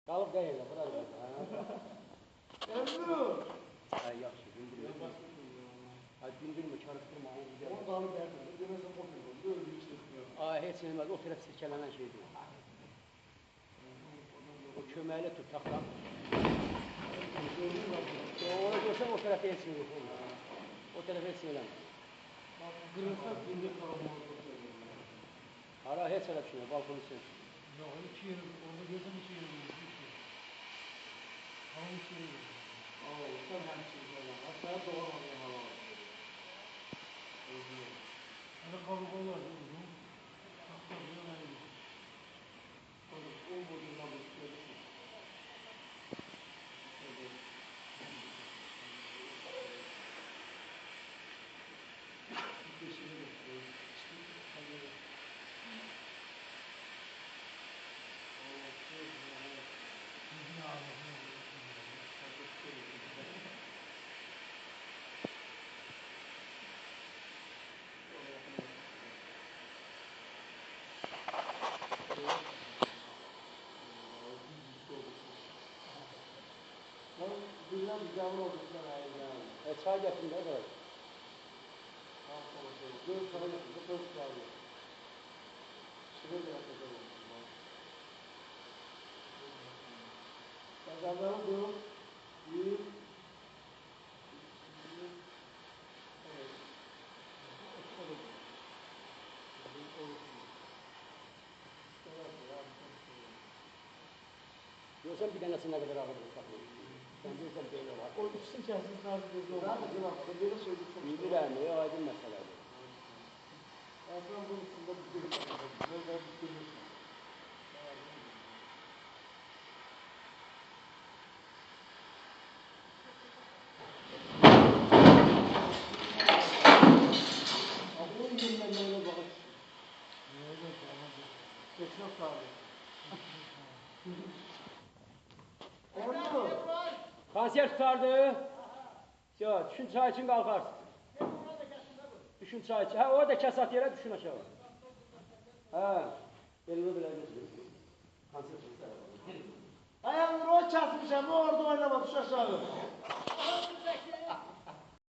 Qalıb da elə, bura da. Emru! Ay, yaxşı, dindirmə. Ay, dindirmə, karışdırma. Onu qalıb dərdir. Deməsə qoyun oldu, öldü hiç etmiyor. Ay, heç bilməz, o tərəf sirkələnən şeydir. O köməkli tut, taxtam. Onu görsən, o tərəfə heç şey yox olur. O tərəfə heç şey eləmir. Qırılsa dindir qaramağını. Hara, heç elə bir şey yox, balkonu sen. Yok, iki yeri, orada gözüm iki yeri bulmuş. Ama iki yeri bulmuş. Oo, sen hem çizgiler. Hatta doğramadığım hava var. Hani kalıbalar da uzun. Hatta bir yana iyi. Sonra o bodurlar bir söylesin. Dünya bir canlı olduktan ayrı. Çay getirin de buraya. Dört tane yapıldı, dört tane. Şuraya da yapacağım. Kazanları diyorum. Bir. Görsən bir dənəsi nə qədər ağırdır saxlayır. Sən görsən belə var. O ikisini kəsin sadece gözü oldu. Ben de cevap verdim. Böyle söyleyip çok. Bilirəm, aydın məsələdir. Aslan bunun üstünde bir şey var. Böyle bir şey var. Onun yerine neyle bakış? Neyle bakış? Geçmek abi. Oldu. Konser tutardı. Yo, düşün çay için qalxarsın. Düşün çay için. Ha, orada kəsat yerə düşün aşağı. Ha, elini belə götürün. Konser tutardı. Ayağını o kesmişim, orada oynama, düş aşağı.